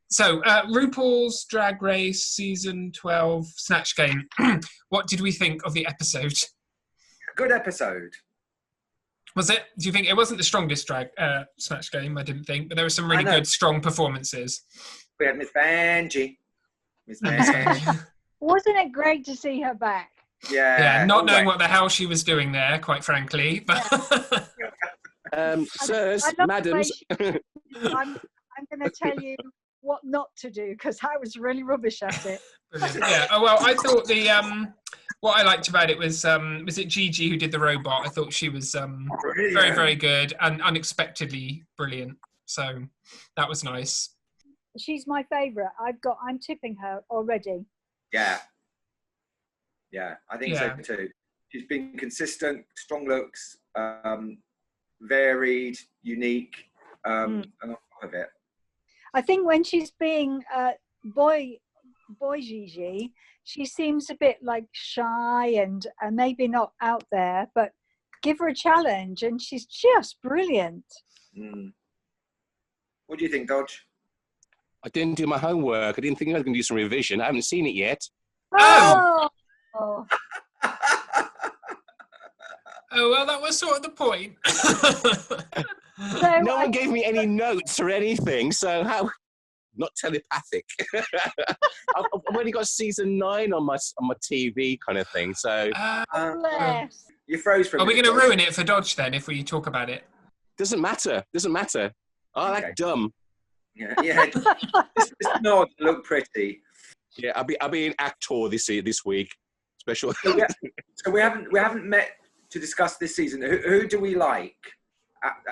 So, RuPaul's Drag Race Season 12 Snatch Game. What did we think of the episode? Good episode. Was it? Do you think it wasn't the strongest Snatch Game? I didn't think, but there were some really good, strong performances. We had Miss Banji. Miss Banji. Wasn't it great to see her back? Yeah. Not knowing what the hell she was doing there, quite frankly. But sirs, madams. I'm going to tell you what not to do because I was really rubbish at it. Yeah. Oh well, I thought what I liked about it was it Gigi who did the robot? I thought she was very, very good and unexpectedly brilliant. So that was nice. She's my favourite. I'm tipping her already. Yeah, I think so too. She's been consistent, strong looks, varied, unique, and all of it. I think when she's being boy Gigi, she seems a bit like shy and maybe not out there, but give her a challenge and she's just brilliant. What do you think, Dodge? I didn't do my homework. I didn't think I was going to do some revision. I haven't seen it yet. Oh! Oh, well, that was sort of the point. So no one gave me any notes or anything, so how? Not telepathic. I've only got season 9 on my TV kind of thing, so. You froze for a Are we minute, going to ruin it for Dodge then if we talk about it? Doesn't matter. I like dumb. Yeah. This nod look pretty. Yeah, I'll be an actor this week. Special. So we haven't met to discuss this season. Who do we like?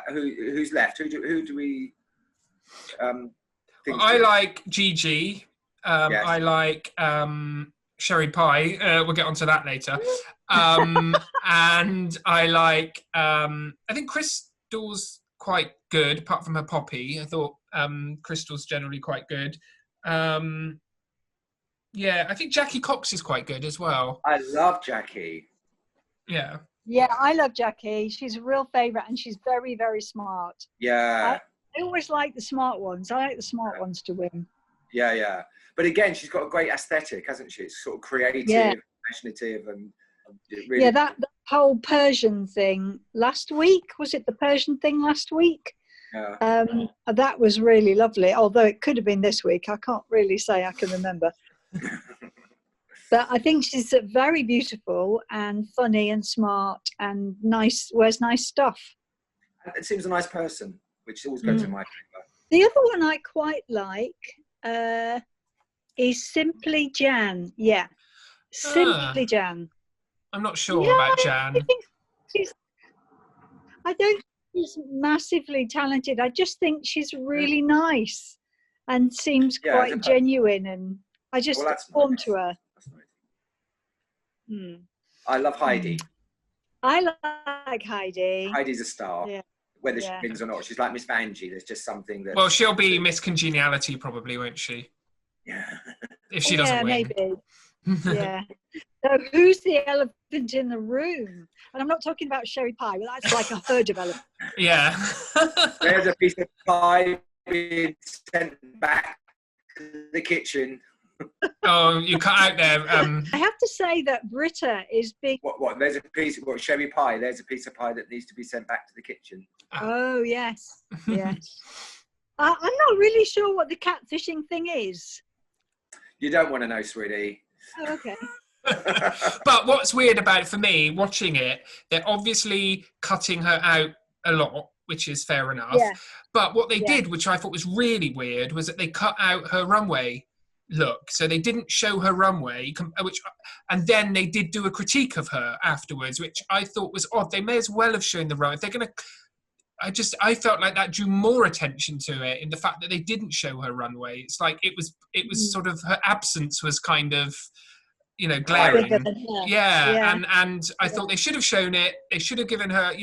Who's left? Who do we? Think I like Gigi. I like Sherry Pie. We'll get onto that later. And I like. I think Crystal's quite good, apart from her Poppy. I thought Crystal's generally quite good. Yeah, I think Jackie Cox is quite good as well. I love Jackie. Yeah. Yeah, I love Jackie. She's a real favourite and she's very, very smart. Yeah. I always like the smart ones. I like the smart ones to win. Yeah. But again, she's got a great aesthetic, hasn't she? It's sort of creative, imaginative, and really... Yeah, that whole Persian thing last week. Was it the Persian thing last week? Yeah. That was really lovely. Although it could have been this week. I can't really say I can remember. But I think she's very beautiful and funny and smart and nice, wears nice stuff. It seems a nice person, which always goes in my favour. The other one I quite like is Simply Jan. Yeah, Simply Jan. I'm not sure about Jan. I don't think she's massively talented. I just think she's really nice and seems quite genuine, and I just warm to her. I love Heidi. I like Heidi. Heidi's a star. Yeah. Whether she wins or not, she's like Miss Vanjie. There's just something that. Well, she'll be Miss Congeniality probably, won't she? Yeah. If she doesn't win. Maybe. Yeah. So who's the elephant in the room? And I'm not talking about Sherry Pie, but that's like her development. Yeah. There's a piece of pie being sent back to the kitchen. Oh, you cut out there. I have to say that Britta is big. What? There's a piece of Sherry Pie. There's a piece of pie that needs to be sent back to the kitchen. Oh yes, yes. I'm not really sure what the catfishing thing is. You don't want to know, sweetie. Oh, okay. But what's weird about it for me, watching it, they're obviously cutting her out a lot, which is fair enough. Yeah. But what they did, which I thought was really weird, was that they cut out her runway look. So they didn't show her runway, and then they did do a critique of her afterwards, which I thought was odd. They may as well have shown the runway. If they're going to... I felt like that drew more attention to it in the fact that they didn't show her runway. It's like it was sort of her absence was kind of, glaring. Yeah. And I thought they should have shown it. They should have given her,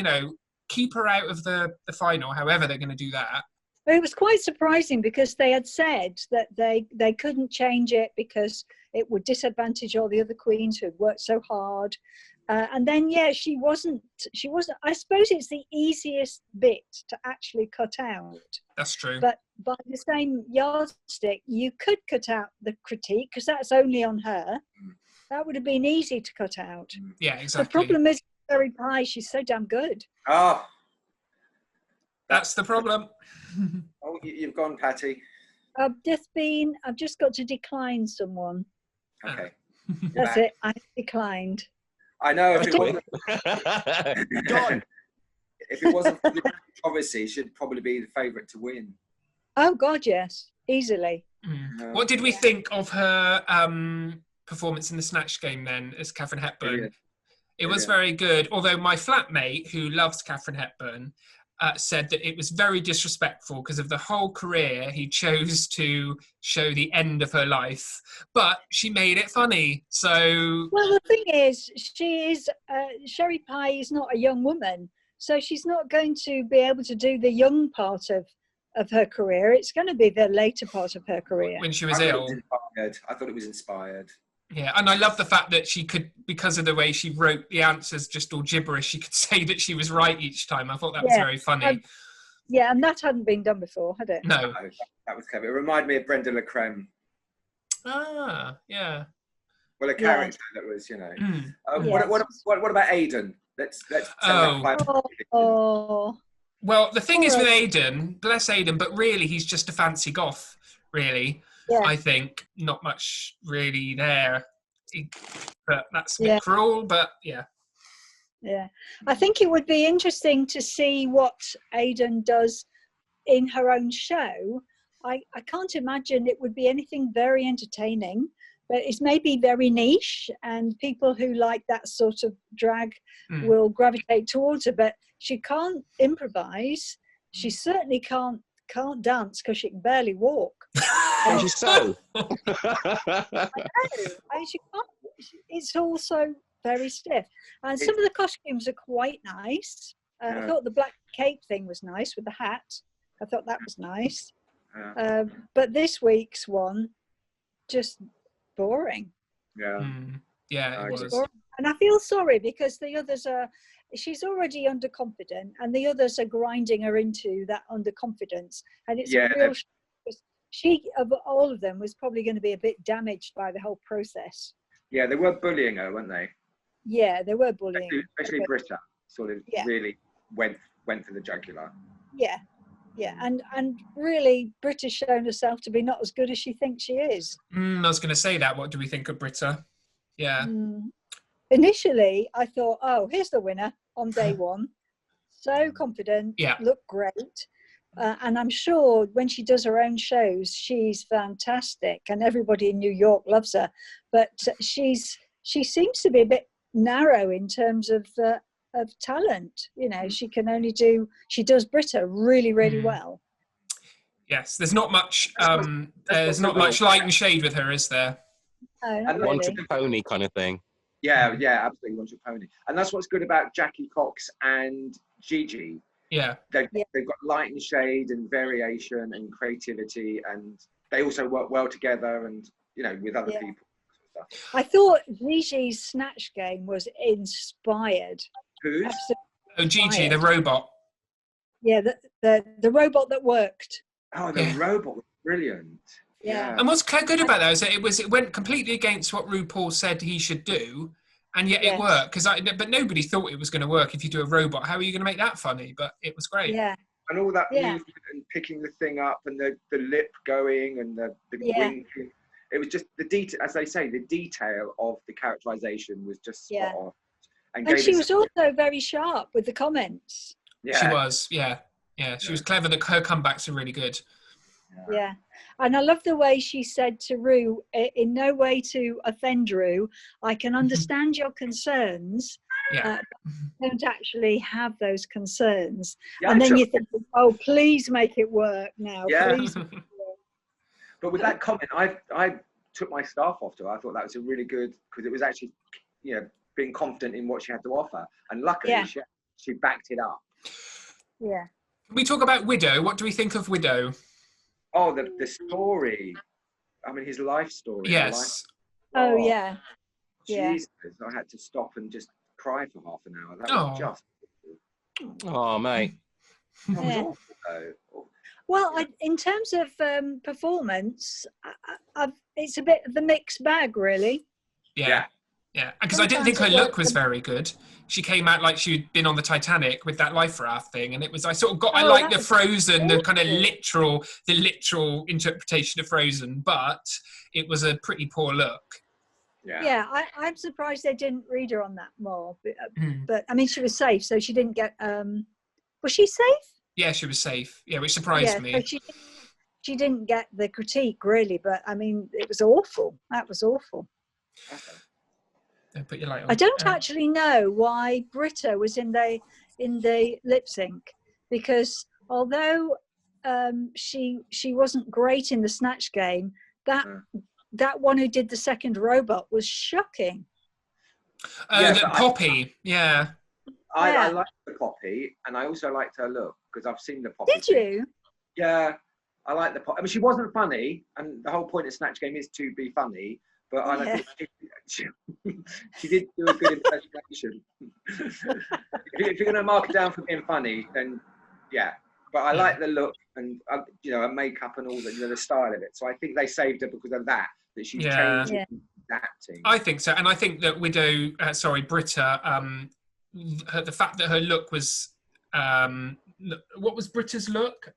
keep her out of the final, however they're going to do that. It was quite surprising because they had said that they couldn't change it because it would disadvantage all the other queens who had worked so hard. And then, she wasn't, I suppose it's the easiest bit to actually cut out. That's true. But by the same yardstick, you could cut out the critique because that's only on her. That would have been easy to cut out. Yeah, exactly. The problem is Sherry Pie, she's so damn good. Oh. That's the problem. Oh, you've gone, Patty. I've just got to decline someone. Okay. That's it. I declined. I know. If it wasn't for the controversy, she'd probably be the favourite to win. Oh God, yes, easily. What did we think of her performance in the Snatch Game then as Katharine Hepburn? Brilliant. It was very good, although my flatmate, who loves Katharine Hepburn, said that it was very disrespectful because of the whole career he chose to show the end of her life, but she made it funny. So, well, the thing is, Sherry Pie is not a young woman, so she's not going to be able to do the young part of her career. It's going to be the later part of her career. When she was ill. I thought it was inspired. Yeah, and I love the fact that she could, because of the way she wrote the answers just all gibberish, she could say that she was right each time. I thought that was very funny. And that hadn't been done before, had it? No. That was clever. It reminded me of Brenda Le Creme. Ah, yeah. Well, a character that was, What about Aiden? Let's Well, the thing is with Aiden, bless Aiden, but really he's just a fancy goth, really. Yeah. I think not much really there. But that's a bit cruel, but yeah. Yeah. I think it would be interesting to see what Aiden does in her own show. I can't imagine it would be anything very entertaining, but it's maybe very niche and people who like that sort of drag will gravitate towards her. But she can't improvise. She certainly can't dance because she can barely walk. And she's so. I know. And she can't. It's also very stiff. And some of the costumes are quite nice. I thought the black cape thing was nice with the hat. I thought that was nice. But this week's one, just boring. Yeah. Yeah, it was. Boring. And I feel sorry because the others she's already underconfident and the others are grinding her into that underconfidence. And it's a real she, of all of them, was probably going to be a bit damaged by the whole process. Yeah, they were bullying her, weren't they? Yeah, they were bullying. Especially Britta sort of really went for the jugular. Yeah. Yeah, and really, Britta's shown herself to be not as good as she thinks she is. I was going to say that. What do we think of Britta? Yeah. Initially, I thought, oh, here's the winner on day one. So confident, looked great. And I'm sure when she does her own shows, she's fantastic and everybody in New York loves her. But she seems to be a bit narrow in terms of talent. You know, she does Britta really, really well. Yes, there's not much much light and shade with her, is there? No, not really. One trick pony kind of thing. Yeah, absolutely, one trick pony. And that's what's good about Jackie Cox and Gigi. Yeah. They've got light and shade and variation and creativity, and they also work well together and, with other people. I thought Gigi's Snatch Game was inspired. Who's? Oh, Gigi, the robot. Yeah, the robot that worked. Oh, the robot was brilliant. Yeah. And what's good about that is that it went completely against what RuPaul said he should do, and yet it worked. But nobody thought it was going to work if you do a robot. How are you going to make that funny? But it was great. Yeah. And all that movement and picking the thing up and the lip going and the winking. It was just the detail, as they say, the detail of the characterization was just spot on. And she was also very sharp with the comments. Yeah. She was, yeah. She was clever. Her comebacks are really good. Yeah. And I love the way she said to Ru, in no way to offend Ru, I can understand your concerns, but don't actually have those concerns. And then you think, oh, please make it work now. Yeah. Please. But with that comment, I took my scarf off to her. I thought that was a really good, because it was actually, being confident in what she had to offer. And luckily, she backed it up. Yeah. Can we talk about Widow? What do we think of Widow? Oh, the story. I mean, his life story. Yes. Oh, yeah. Jesus, I had to stop and just cry for half an hour. That was just. Oh, mate. That was awful, though. Well, in terms of performance, it's a bit of the mixed bag, really. Yeah. Because I didn't think her look was very good. She came out like she'd been on the Titanic with that life raft thing, and it was. I sort of got. I like the Frozen, the kind of literal interpretation of Frozen, but it was a pretty poor look. Yeah, I'm surprised they didn't read her on that more. But I mean, she was safe, so she didn't get. Was she safe? Yeah, she was safe. Yeah, which surprised me. So she didn't get the critique really, but I mean, it was awful. That was awful. Okay. Don't put your light on. I don't actually know why Britta was in the lip sync, because although she wasn't great in the Snatch Game, that one who did the second robot was shocking. Poppy, yeah. I liked the Poppy, and I also liked her look, because I've seen the Poppy. Did you? Yeah, I like the Poppy. I mean, she wasn't funny, and the whole point of Snatch Game is to be funny. But I don't think she did do a good impersonation. If you're going to mark it down for being funny, then yeah. But I like the look and her makeup and all the style of it. So I think they saved her because of that she changed adapting. I think so, and I think that Britta, the fact that her look was, what was Britta's look?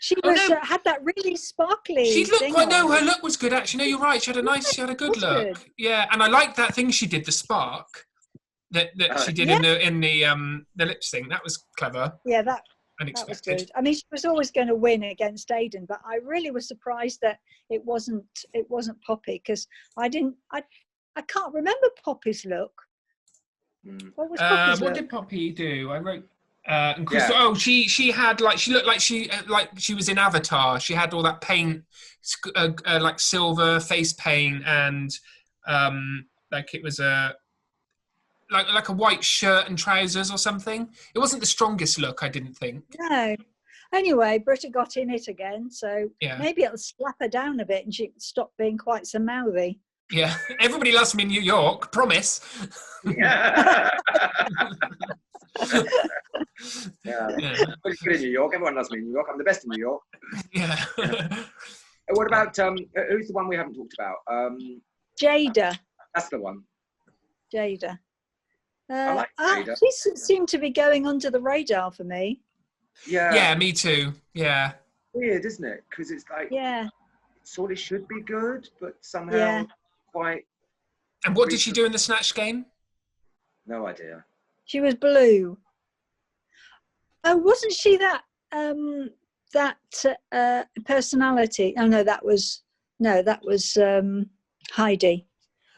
She had that really sparkly. She looked. Her look was good actually. No, you're right. She had a good look. Good. Yeah, and I liked that thing she did, the spark that she did in the lip sync. That was clever. Yeah, that unexpected. That was good. I mean, she was always going to win against Aiden, but I really was surprised that it wasn't Poppy, because I can't remember Poppy's look. What was Poppy's look? What did Poppy do? I wrote. And Crystal, she had she looked like she was in Avatar. She had all that paint, like silver face paint, and like it was like a white shirt and trousers or something. It wasn't the strongest look, I didn't think. No. Anyway, Britta got in it again, so maybe it'll slap her down a bit and she can stop being quite so mouthy. Yeah, everybody loves me in New York. Promise. Yeah. Pretty good in New York. Everyone loves me in New York. I'm the best in New York. Yeah. What about who's the one we haven't talked about? Jada. That's the one. Jada. I like Jada. She seemed to be going under the radar for me. Yeah. Yeah, me too. Yeah. Weird, isn't it? Because it's like it sort of should be good, but somehow quite. And what did she do in the Snatch Game? No idea. She was blue. Oh, wasn't she that personality? Oh no, that was Heidi,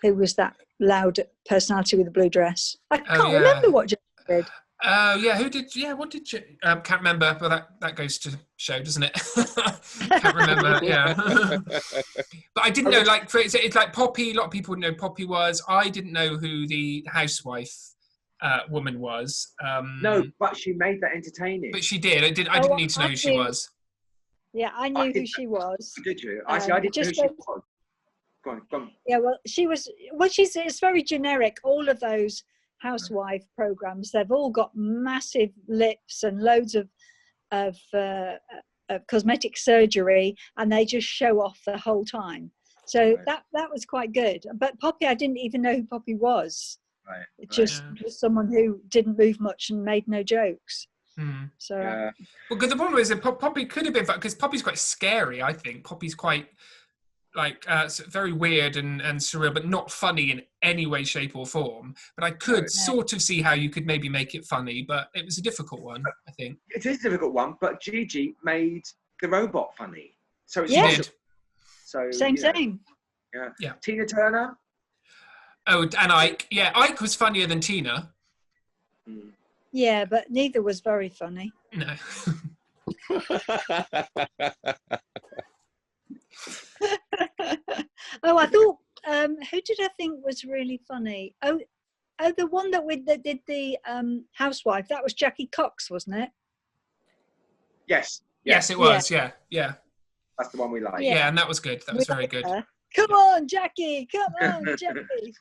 who was that loud personality with the blue dress. I can't remember what she did. Who did? Yeah, what did you? Can't remember, but that goes to show, doesn't it? Can't remember. Yeah, but I didn't know. Like, it's like Poppy. A lot of people know Poppy was. I didn't know who the housewife woman was. No, but she made that entertaining. But she did. I didn't need to know who she was. Yeah, I knew who she was. Did you? I didn't know who she was. Go on. Yeah, well, she was. Well, it's very generic. All of those housewife programs, they've all got massive lips and loads of cosmetic surgery, and they just show off the whole time. So that was quite good. But Poppy, I didn't even know who Poppy was. Right. Just someone who didn't move much and made no jokes. So well, because the problem is that Poppy could have been, because Poppy's quite scary. I think Poppy's quite like very weird and surreal, but not funny in any way, shape, or form. But I could sort of see how you could maybe make it funny, but it was a difficult one. I think it is a difficult one. But Gigi made the robot funny, so it's did. So same. Yeah. Tina Turner. Oh, and Ike. Yeah, Ike was funnier than Tina. Yeah, but neither was very funny. No. Oh, I thought, who did I think was really funny? Oh, the one that did the housewife. That was Jackie Cox, wasn't it? Yes. Yes, it was. Yeah. That's the one we like. Yeah, and that was good. That was very good. Come on, Jackie. Come on, Jackie.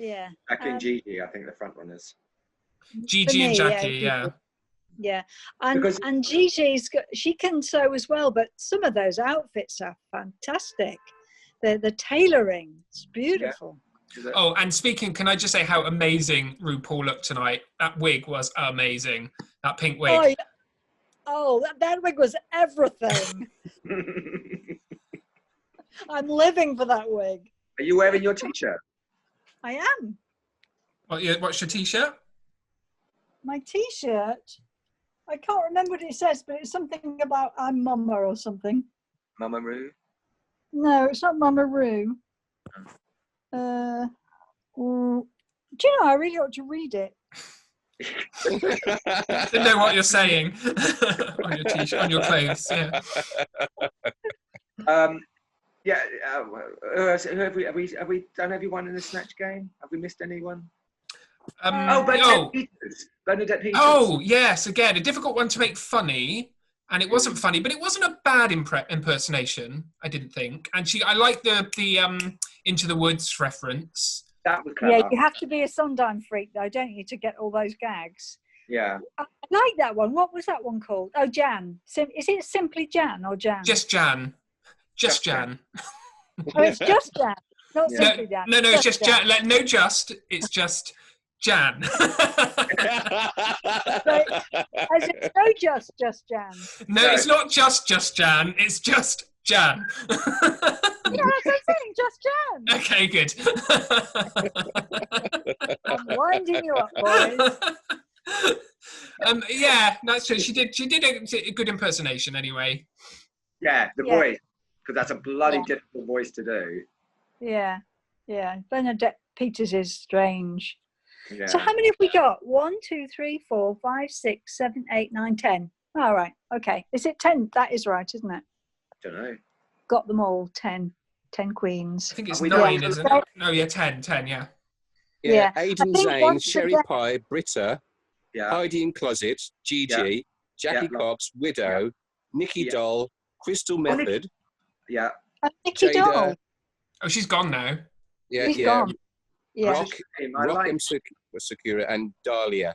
Yeah. Jackie and Gigi, I think, the front runners. Gigi and Jackie, yeah. Yeah, and she can sew as well, but some of those outfits are fantastic. The tailoring, it's beautiful. Yeah. Oh, and speaking, can I just say how amazing RuPaul looked tonight? That wig was amazing. That pink wig. Oh, yeah. Oh, that wig was everything. I'm living for that wig. Are you wearing your t-shirt? I am. What's your t-shirt? My t-shirt, I can't remember what it says, but it's something about I'm Mama or something. Mama Ru? No, it's not Mama Ru. Do you know, I really ought to read it. I know what you're saying on your t-shirt, on your clothes. Yeah. Have we done everyone in the Snatch Game? Have we missed anyone? Bernadette Peters. Oh yes, again a difficult one to make funny, and it wasn't funny, but it wasn't a bad impersonation. I didn't think, and I like the Into the Woods reference. That was clever. Yeah, you have to be a Sondheim freak though, don't you, to get all those gags? Yeah. I like that one. What was that one called? Oh, Jan. Is it simply Jan or Jan? Just Jan. Just Jan. Oh, it's just Jan. Not simply Jan. No, it's just Jan. It's just Jan. As it's no just Jan. No, it's not just Jan. It's just Jan. Yeah, that's what I'm saying. Just Jan. Okay, good. I'm winding you up, boys. Yeah, that's true. She did a good impersonation anyway. Yeah, the voice, because that's a bloody difficult voice to do. Yeah. Bernadette Peters is strange. Yeah. So how many have we got? 1, 2, 3, 4, 5, 6, 7, 8, 9, 10. All right. Okay. Is it 10? That is right, isn't it? Don't know. Got them all. 10 queens. I think it's 9, isn't it? No, yeah, 10, yeah. Yeah. Aiden Zane, Sherry Pie, Britta, Heidi in Closet, Gigi, Jackie Cox, Widow, Nikki Doll, Crystal Method. Nikki Doll. Oh, she's gone now. Yeah, She's gone. Yeah. Rock Sakura and Dahlia.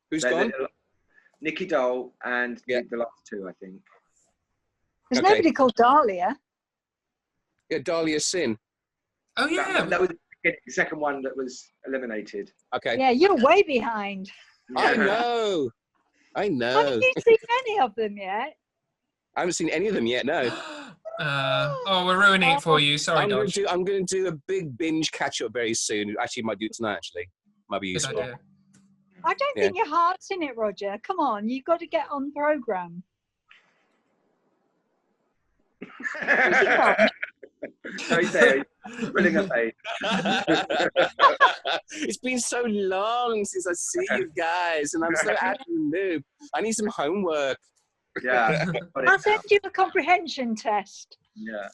Who's gone? Nikki Doll and the last two, I think. There's nobody called Dahlia. Yeah, Dahlia Sin. Oh, yeah. That was the second one that was eliminated. Okay. Yeah, you're way behind. I know. Haven't you seen any of them yet? I haven't seen any of them yet, no. We're ruining it for you. Sorry, Dodge. I'm going to do a big binge catch-up very soon. Actually, might do it tonight, actually. Might be useful. I don't think your heart's in it, Roger. Come on, you've got to get on programme. It's been so long since I see you guys, and I'm so out of the loop. I need some homework. Yeah. I'll send you a comprehension test. Yeah.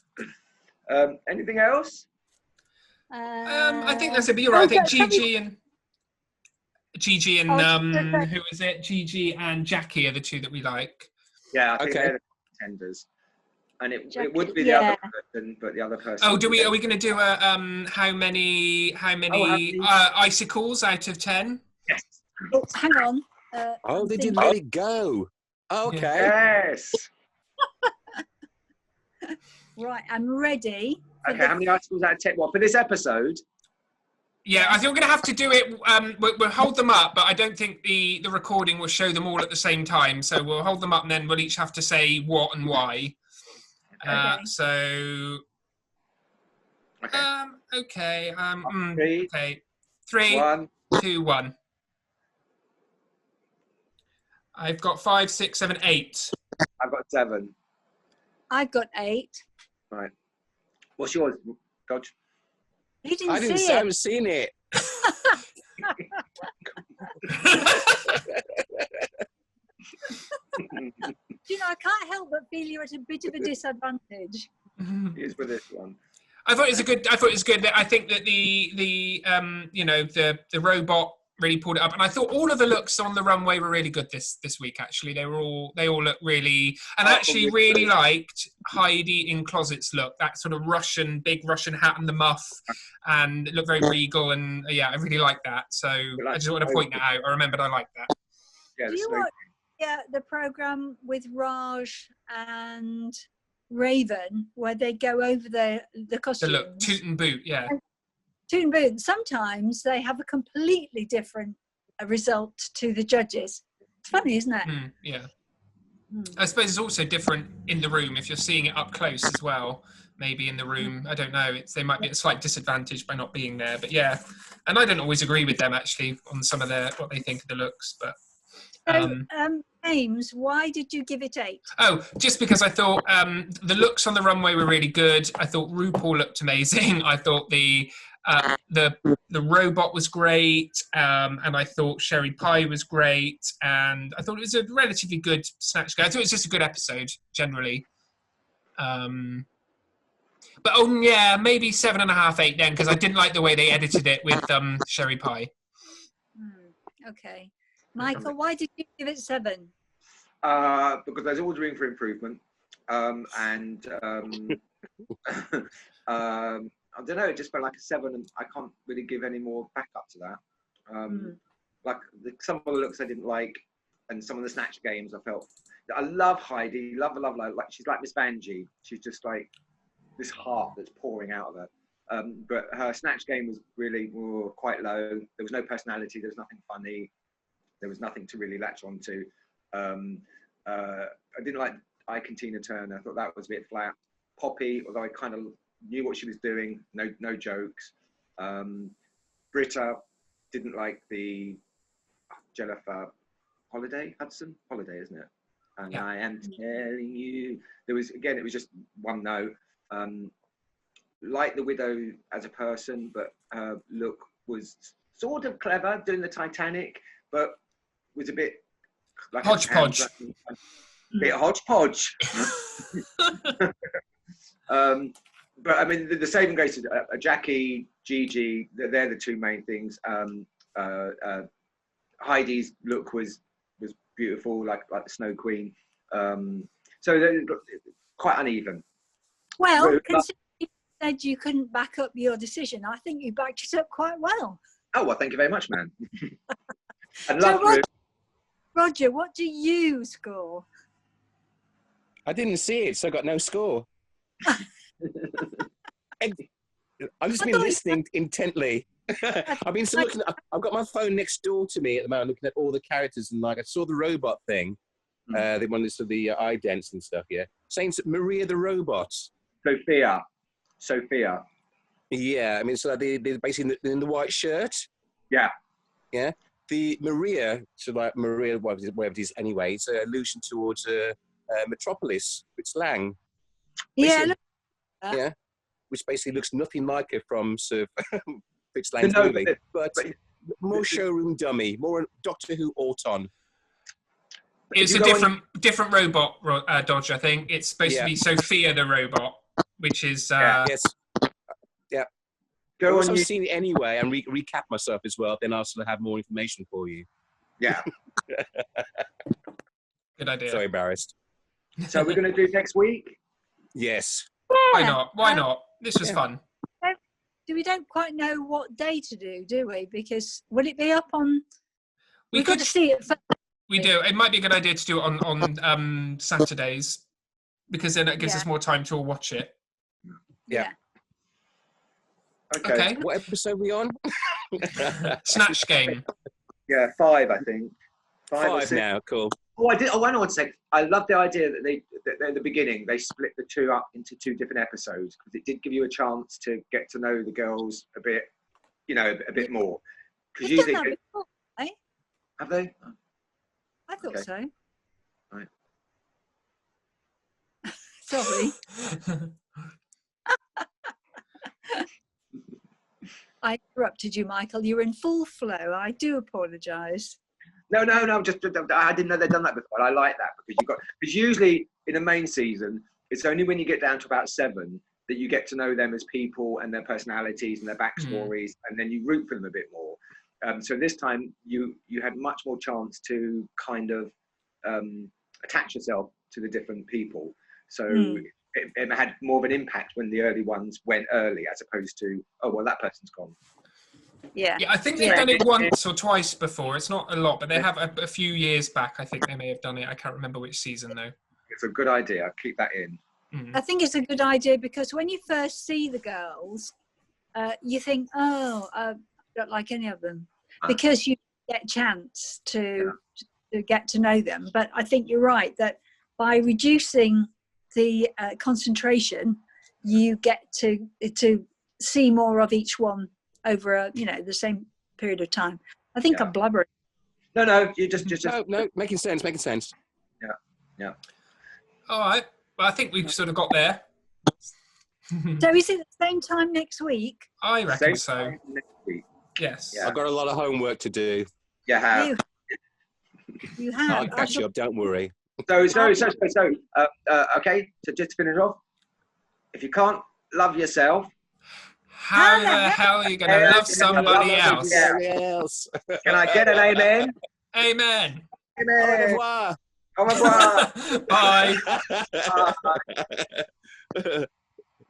Anything else? I think that's it. But you're right. I think Gigi and who is it? Gigi and Jackie are the two that we like. Yeah, I think they're the contenders. And it would be the other person, but the other person. Oh, are we going to do a how many icicles out of 10? Yes. Oh, hang on. They did let it go. Okay. Yes. Right, I'm ready. Okay, how many icicles out of 10? What, for this episode? Yeah, I think we're going to have to do it. We'll hold them up, but I don't think the recording will show them all at the same time. So we'll hold them up, and then we'll each have to say what and why. Okay. Okay. 3, 2, 1. I've got 5, 6, 7, 8. I've got 7. I've got 8. Right. What's yours, Dodge? He didn't see it. I haven't seen it. You know, I can't help but feel you're at a bit of a disadvantage. Here's for this one. I thought it was good. I think that the robot really pulled it up. And I thought all of the looks on the runway were really good this week. Actually, they all looked really. And I actually really liked Heidi in Closet's look. That sort of big Russian hat and the muff, and it looked very regal. And yeah, I really liked that. So I just want to point that out. I remembered I liked that. Yeah, do you watch the program with Raj and Raven where they go over the costumes? The look, toot and boot, yeah. Toot and boot. Sometimes they have a completely different result to the judges. It's funny, isn't it? Yeah. I suppose it's also different in the room if you're seeing it up close as well. Maybe in the room, I don't know. They might be at a slight disadvantage by not being there. But yeah, and I don't always agree with them actually on some of what they think of the looks. But James, why did you give it 8? Oh, just because I thought the looks on the runway were really good. I thought RuPaul looked amazing. I thought the robot was great, and I thought Sherry Pie was great, and I thought it was a relatively good Snatch Game. I thought it was just a good episode generally. But maybe 7.5, 8 then, because I didn't like the way they edited it with Sherry Pie. Okay. Michael, why did you give it 7? Because there's always room for improvement, and I don't know. It just felt like a 7, and I can't really give any more backup to that. Like some of the looks I didn't like, and some of the Snatch Games I felt. I love Heidi, love her. Like she's like Miss Vanjie. She's just like this heart that's pouring out of her. But her Snatch Game was really quite low. There was no personality. There was nothing funny. There was nothing to really latch onto. I didn't like Ike Tina Turner. I thought that was a bit flat. Poppy, although I kind of knew what she was doing, no jokes. Britta didn't like the Jennifer Hudson Holiday, isn't it? And yeah. I am telling you, it was just one no. Like the Widow as a person, but her look was sort of clever doing the Titanic, but was a bit like hodgepodge. Bit hodgepodge. But I mean, the saving grace is Jackie, Gigi. They're the two main things. Heidi's look was beautiful, like the Snow Queen. So they're quite uneven. Well, considering you said you couldn't back up your decision, I think you backed it up quite well. Oh well, thank you very much, man. Roger, what do you score? I didn't see it, so I got no score. I've just been listening intently. I've been looking. I've got my phone next door to me at the moment, looking at all the characters, and like I saw the robot thing. The one that's the eye dance and stuff. Yeah, saying Maria the robot. Sophia. Yeah, I mean, so they're basically in the white shirt. Yeah. Yeah. The Maria, so like Maria, whatever it is anyway, it's an allusion towards Metropolis, with slang. Yeah. Yeah. Which basically looks nothing like it from Sir Fitz Lang's movie, but more showroom dummy, more Doctor Who Auton. It's a different robot, Dodge. I think it's supposed to be Sophia the robot, which is yes, yeah. Once I've seen it anyway and recap myself as well, then I'll sort of have more information for you. Yeah. Good idea. So embarrassed. So we're going to do next week? Yes. Yeah. Why not? This was fun. We don't quite know what day to do we? Because will it be up on... We've got to see it first. We do. It might be a good idea to do it on Saturdays, because then it gives us more time to all watch it. Yeah. Okay. What episode are we on? Snatch Game. Yeah, 5, I think. 5 now. Cool. Oh, I know what to say. I love the idea that at the beginning they split the 2 up into 2 different episodes, because it did give you a chance to get to know the girls a bit, a bit more. Because usually, done that before, eh? Have they? Oh. I thought so. Right. Sorry. I interrupted you, Michael. You're in full flow. I do apologise. No. Just I didn't know they'd done that before. I like that because usually in a main season, it's only when you get down to about 7 that you get to know them as people and their personalities and their backstories, and then you root for them a bit more. So this time you had much more chance to kind of attach yourself to the different people. So it had more of an impact when the early ones went early, as opposed to, oh, well, that person's gone. Yeah. I think they've done it once or twice before. It's not a lot, but they have a few years back. I think they may have done it. I can't remember which season though. It's a good idea. Keep that in. I think it's a good idea because when you first see the girls, you think, oh, I don't like any of them, because you get a chance to get to know them. But I think you're right that by reducing the concentration, you get to see more of each one over the same period of time. I think I'm blubbering. No, you just no, making sense. Yeah. All right. Well, I think we've sort of got there. So is it the same time next week? I reckon so. Next week. Yes. Yeah. I've got a lot of homework to do. You have. You have. I'll catch you up. Don't worry. So, okay. So just to finish off, if you can't love yourself, how the hell are you going to love somebody else? Can I get an amen? Amen. Amen. Au revoir. Au revoir. Bye.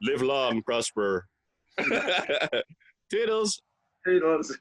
Live long, prosper. Toodles. Toodles.